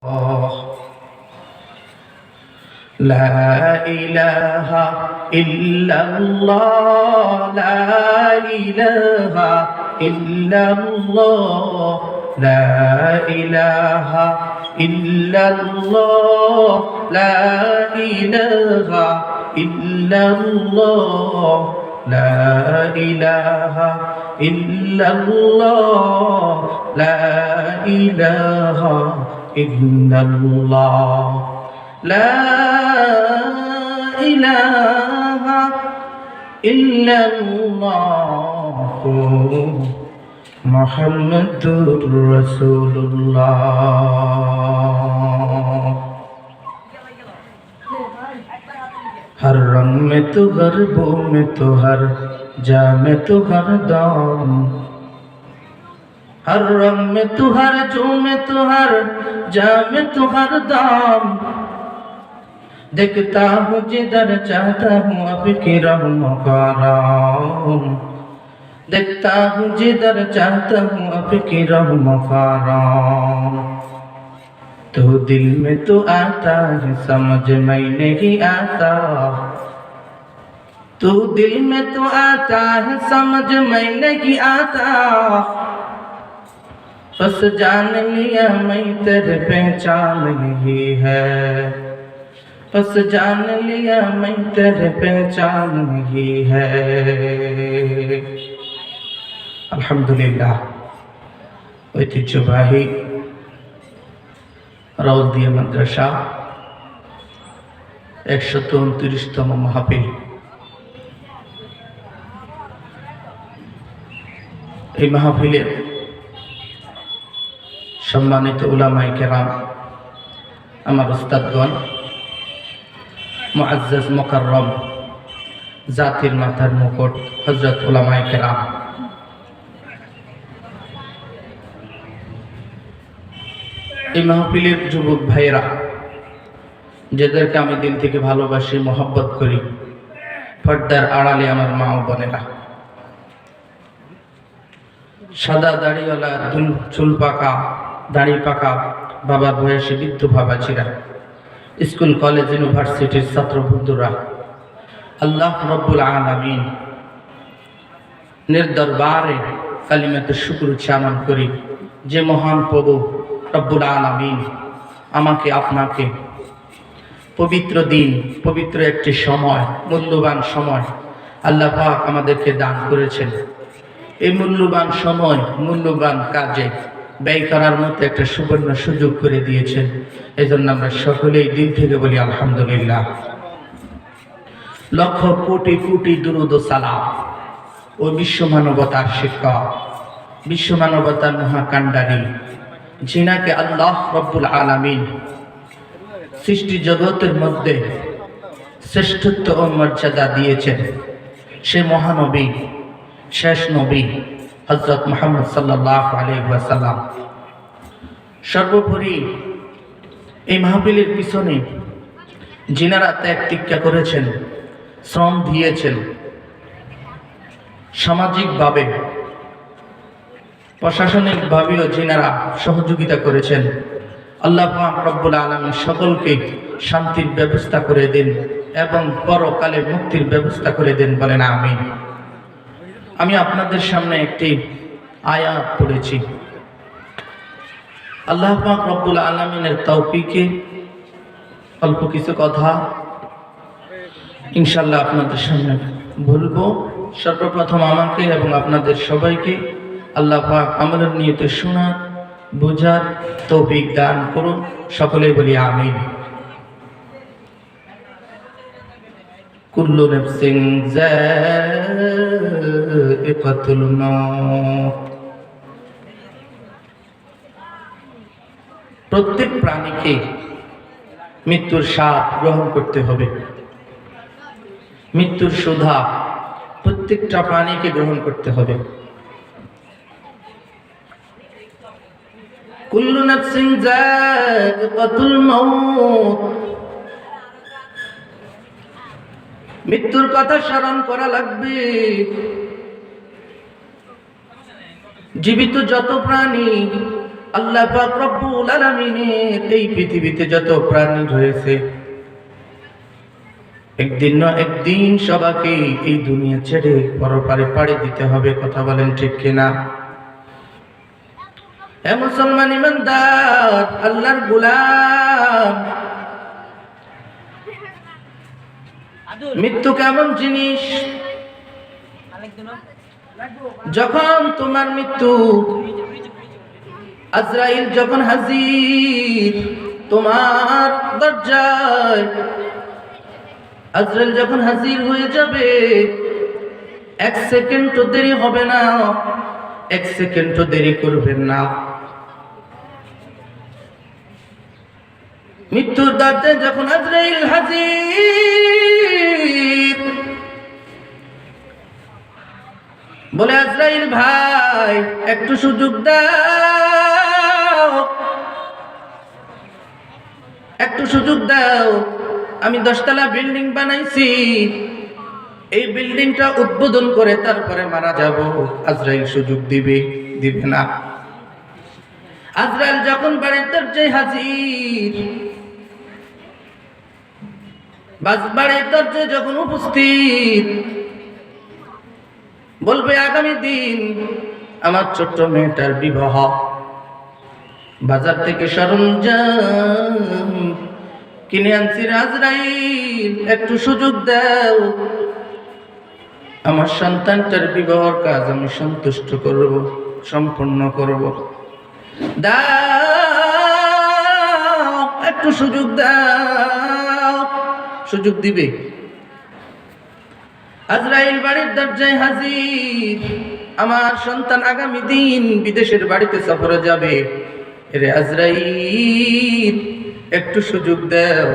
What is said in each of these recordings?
لا إله إلا الله لا إله إلا الله لا إله إلا الله لا إله إلا الله لا إله إلا الله لا إله إلا الله لا إله إلا الله محمد رسول الله हर रंग में तो हर बो में तो हर जा में तो हर दाम हर रंग में तो हर जो में तो हर जा में तो हर दाम देखता हूँ जिधर चाहता हूँ आपकी रहमत का राम देखता हूँ जिधर चाहता हूँ आपकी रहमत का राम तो दिल में तो आता है समझ में नहीं आता तो दिल में तो आता है समझ में नहीं आता बस जान लिया मैं तेरे पहचान ही है बस जान लिया मैं तेरे पहचान ही है अल्हम्दुलिल्लाह ঐতিহ্যবাহী রাউদিয়া মাদ্রাসা 129তম মাহফিল। এই মাহফিলের সম্মানিত উলামায়ে কেরাম, আমার উস্তাদগণ, মুআজ্জাজ মুকাররম জাতির মাথার মুকুট হযরত উলামায়ে কেরাম, এই মাহফিলের যুবক ভাইয়েরা, যাদেরকে আমি দিল থেকে ভালোবাসি, মহব্বত করি, পর্দার আড়ালে আমার মা ও বোনেরা, সাদা দাড়িওয়ালা চুল পাকা দাড়ি পাকা বাবার বয়সী বৃদ্ধ বাবাজিরা, স্কুল কলেজ ইউনিভার্সিটির ছাত্র বন্ধুরা, আল্লাহ রব্বুল আলামিন দরবারে কালিমাতে শুকর উচ্চারণ করি যে মহান প্রভু রব্বুল আলামিন আমাকে আপনাকে পবিত্র দিন, পবিত্র একটি সময়, মূল্যবান সময় আল্লাহ পাক আমাদেরকে দান করেছেন। এই মূল্যবান সময় মূল্যবান কাজে ব্যয় করার মতো একটা সুবর্ণ সুযোগ করে দিয়েছেন। এই জন্য আমরা সকলেই দিল থেকে বলি আলহামদুলিল্লাহ। লক্ষ কোটি কোটি দুরূদ ও সালাম ও বিশ্ব মানবতার শিক্ষক, বিশ্ব মানবতার মহাকাণ্ডারী, যিনাকে আল্লাহ রব্বুল আলামিন সৃষ্টি জগতের মধ্যে শ্রেষ্ঠত্ব ও মর্যাদা দিয়েছেন, সে মহানবী, শেষ নবী হযরত মুহাম্মদ সাল্লাল্লাহু আলাইহি ওয়াসাল্লাম। সর্বোপরি এই মাহফিলের পিছনে যিনারা ত্যাগ তিতিক্ষা করেছেন, শ্রম দিয়েছেন, সামাজিকভাবে প্রশাসনিকভাবেও যিনারা সহযোগিতা করেছেন, আল্লাহ পাক রব্বুল আলামিন সকলকে শান্তির ব্যবস্থা করে দিন এবং পরকালে মুক্তির ব্যবস্থা করে দিন, বলেন আমিন। আমি আপনাদের সামনে একটি আয়াত পড়েছি। আল্লাহ পাক রব্বুল আলামিনের তৌফিকে অল্প কিছু কথা ইনশাআল্লাহ আপনাদের সামনে বলবো। সর্বপ্রথম আমাকে এবং আপনাদের সবাইকে আল্লাহ পাক আমলের নিয়তে শোনার, বোঝার তৌফিক দান করুন। সকলেই বলি আমিন। কুল্লু নাফসিন যায়িকাতুল মাউত, প্রত্যেক প্রাণীকে মৃত্যুর স্বাদ গ্রহণ করতে হবে। মৃত্যুর সুধা প্রত্যেকটা প্রাণীকে গ্রহণ করতে হবে। কুল্লু নাফসিন যায়িকাতুল মাউত, মৃত্যুর কথা স্মরণ করা লাগবে। জীবিত যত প্রাণী আল্লাহ পাক রব্বুল আলামিনের এই পৃথিবীতে যত প্রাণী রয়েছে একদিন না একদিন সবাইকে এই দুনিয়া ছেড়ে পরপারে পাড়ি দিতে হবে। কথা বলেন ঠিক কিনা? হে মুসলমান ইমানদার, আল্লাহর গোলাম, মৃত্যু কেমন জিনিস? যখন তোমার মৃত্যু, আজরাইল যখন হাজির তোমার দরজায়, আজরাইল যখন হাজির হয়ে যাবে, এক সেকেন্ডও দেরি হবে না, এক সেকেন্ডও দেরি করবেন না। মৃত্যুর দরজায় যখন আজরাইল হাজির, বলে আজরাইল ভাই একটু সুযোগ দাও, একটু সুযোগ দাও, আমি 10 তলা বিল্ডিং বানাইছি, এই বিল্ডিংটা উদ্বোধন করে তারপরে মারা যাব। আজরাইল সুযোগ দিবে? দিবে না। আজরাইল যখন বাড়ির দরজায় হাজির, বাড়ির দরজায় যখন উপস্থিত, বলবে আগামী দিন আমার ছোট্ট মেয়েটার বিবাহ, বাজার থেকে সরঞ্জাম কিনে আনছি, আজরাইল একটু সুযোগ দাও, আমার সন্তানটার বিবাহর কাজ আমি সন্তুষ্ট করব, সম্পূর্ণ করব, দাও একটু সুযোগ দাও। সুযোগ দিবে? আজরাইল বাড়ির দরজায় হাজির, আমার সন্তান আগামী দিন বিদেশের বাড়িতে সফরে যাবে, এরে আজরাইল একটু সুযোগ দাও,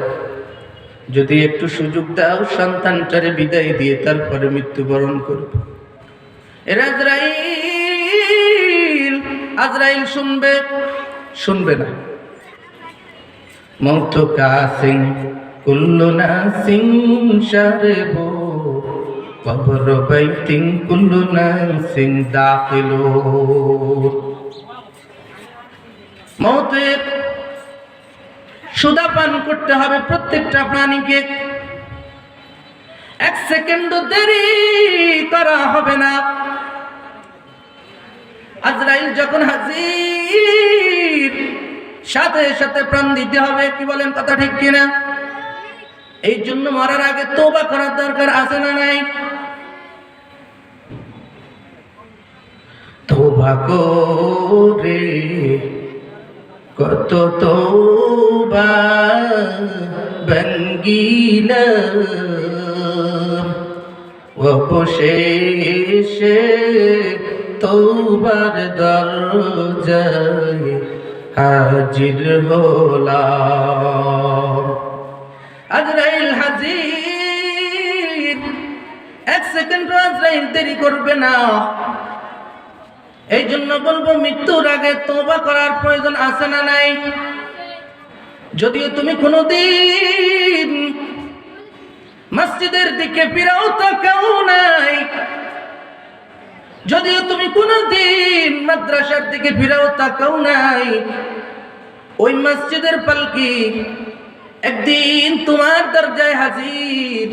যদি একটু সুযোগ দাও সন্তানটারে বিদায় দিয়ে তারপরে মৃত্যুবরণ করব। এরে আজরাইল, আজরাইল শুনবে? শুনবে না। মৌত কাসিং কুল্লু নাসিং শারবু কবর বাইতিং কুল্লু নাসিং দাখিলু। মৌতের সুদাপান করতে হবে প্রত্যেকটা প্রাণীকে, এক সেকেন্ডও দেরি করা হবে না। আজরাইল যখন হাজির, সাথে সাথে প্রাণ দিতে হবে। কি বলেন? কথা ঠিক কিনা? এই জন্য মরার আগে তওবা করার দরকার আছে না নাই? তওবা করে কত তওবা ভাঙ্গিলাম, অবশেষে তওবার দরজায় হাজির হলাম। আজরাইল হাজির, এক সেকেন্ড আজরাইল দেরি করবে না। এই জন্য বলবো মৃত্যুর আগে তওবা করার প্রয়োজন আছে না নাই? যদিও তুমি কোনোদিন মসজিদের দিকে ফিরাও তাকাও নাই, যদিও তুমি কোনোদিন মাদ্রাসার দিকে ফিরাও তাকাও নাই, ওই মসজিদের পালকি একদিন তোমার দরজায় হাজির,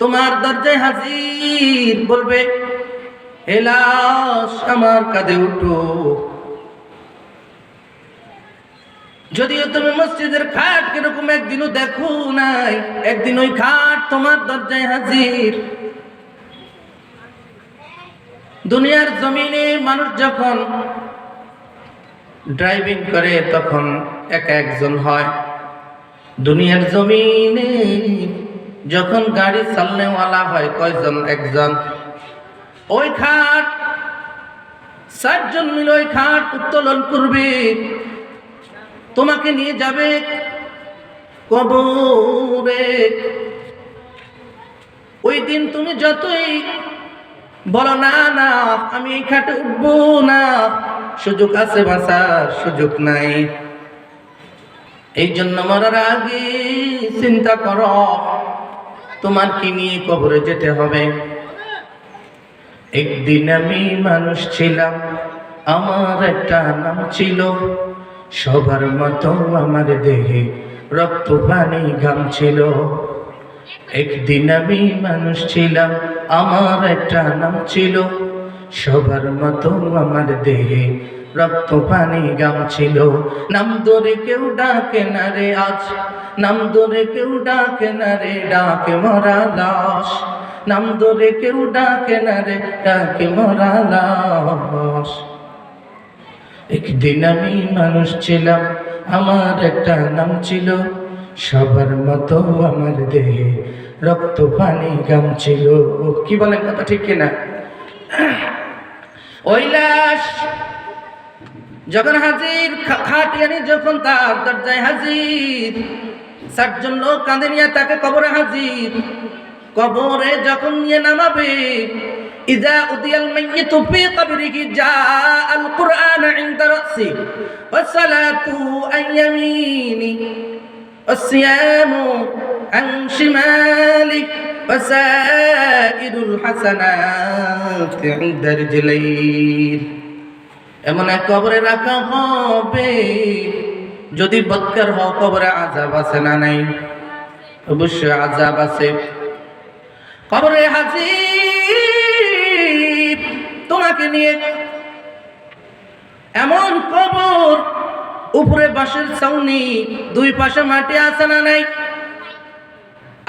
তোমার দরজায় হাজির, বলবে হে লাশ আমার কাঁধে উঠো। যদিও তুমি মসজিদের খাট কিরকম একদিনও দেখো নাই, একদিন ওই খাট তোমার দরজায় হাজির। দুনিয়ার জমিনে মানুষ যখন ড্রাইভিং করে তখন একা একজন হয়, দুনিয়ার জমিনে যখন গাড়ি চালানেওয়ালা হয় কয়জন? একজন। ওই খাট 60 জন মিলে ওই খাট উত্তোলন করবে, তোমাকে নিয়ে যাবে কবরে। ওই দিন তুমি যতই বলো না না আমি এই খাটে উঠবো না, সুযোগ আছে বাঁচার, সুযোগ নাই। এই জন্য মরার আগে চিন্তা করো তোমার কি নিয়ে কবরে যেতে হবে। একদিন আমি মানুষ ছিলাম, আমার একটা নাম ছিল, সবার মতো আমার দেহে রক্ত পানি ঘাম ছিল। একদিন আমি মানুষ ছিলাম, আমার একটা নাম ছিল, সবার মতো আমার দেহে রক্ত পানি গাম ছিল। নাম ধরে কেউ ডাকে না রে আজ, নাম ধরে কেউ ডাকে না রে, ডাকে মরা লাশ। নাম ধরে কেউ ডাকে না রে, ডাকে মরা লাশ। একদিন আমি মানুষ ছিলাম, আমার একটা নাম ছিল, সবার মতো আমার দেহে রক্ত পানি গাম ছিল। কি বলেন, কথা ঠিক কিনা? ওই লাশ যখন হাজির, খাটিয়ানি যখন তার দরজায় হাজির, 60 জন লোক কাঁধে নিয়ে তাকে কবরে হাজির। কবরে যখন নিয়ে নামাবে, ইযা উদিয়াল মাইয়িতু ফি কবরিহি জাআল কুরআন ইনদা রাসি ওয়াস সালাতু আন ইয়ামিনি ওয়াস সিয়ামু আন শিমালি ওয়াসাইরুল হাসানাতি ইনদা রিজলাইন। এমন এক কবরে রাখা হবে, যদি বদকার হও কবরে আযাব আছে না নাই? অবশ্যই আযাব আছে। কবরে হাজির তোমাকে নিয়ে, এমন কবর উপরে বাঁশের ছাউনি, দুই পাশে মাটি আছে না নাই?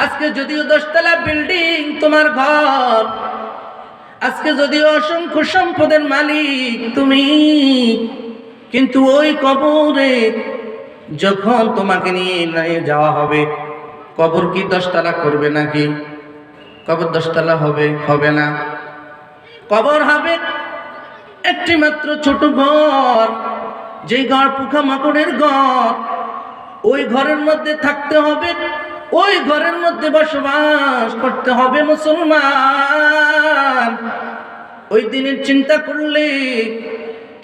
আজকে যদিও 10 তলা বিল্ডিং তোমার ঘর, আজকে যদিও অসংখ্য সম্পদের মালিক তুমি, কিন্তু ওই কবরে যখন তোমাকে নিয়ে যাওয়া হবে, কবর কি 10 তলা করবে নাকি? কবর 10 তলা হবে? হবে না। কবর হবে একটি মাত্র ছোট ঘর, যে ঘর পোকা মাকড়ের ঘর। ওই ঘরের মধ্যে থাকতে হবে, ওই ঘরের মধ্যে বসবাস করতে হবে মুসলমান। ওই দিনের চিন্তা করলে,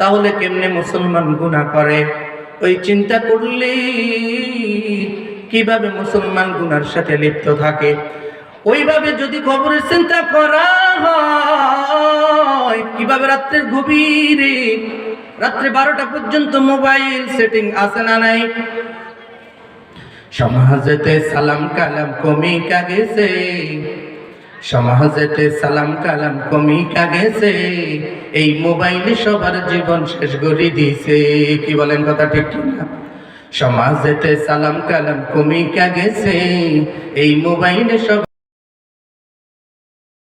তাহলে কেমনে মুসলমান গুনাহ করে? ওই চিন্তা করলে কিভাবে মুসলমান গুনার সাথে লিপ্ত থাকে? ওইভাবে যদি কবরের চিন্তা করা হয়, কিভাবে রাত্রের গভীরে, রাত্রে 12টা পর্যন্ত মোবাইল সেটিং আছে না নাই? সমাজেতে সালাম কালাম কমি গেছে, সমাজেতে সালাম কালাম কমি গেছে, এই মোবাইলে সবার জীবন শেষ করে দিছে। কি বলেন, কথা ঠিক না? সমাজেতে সালাম কালাম কমি গেছে, এই মোবাইলে সব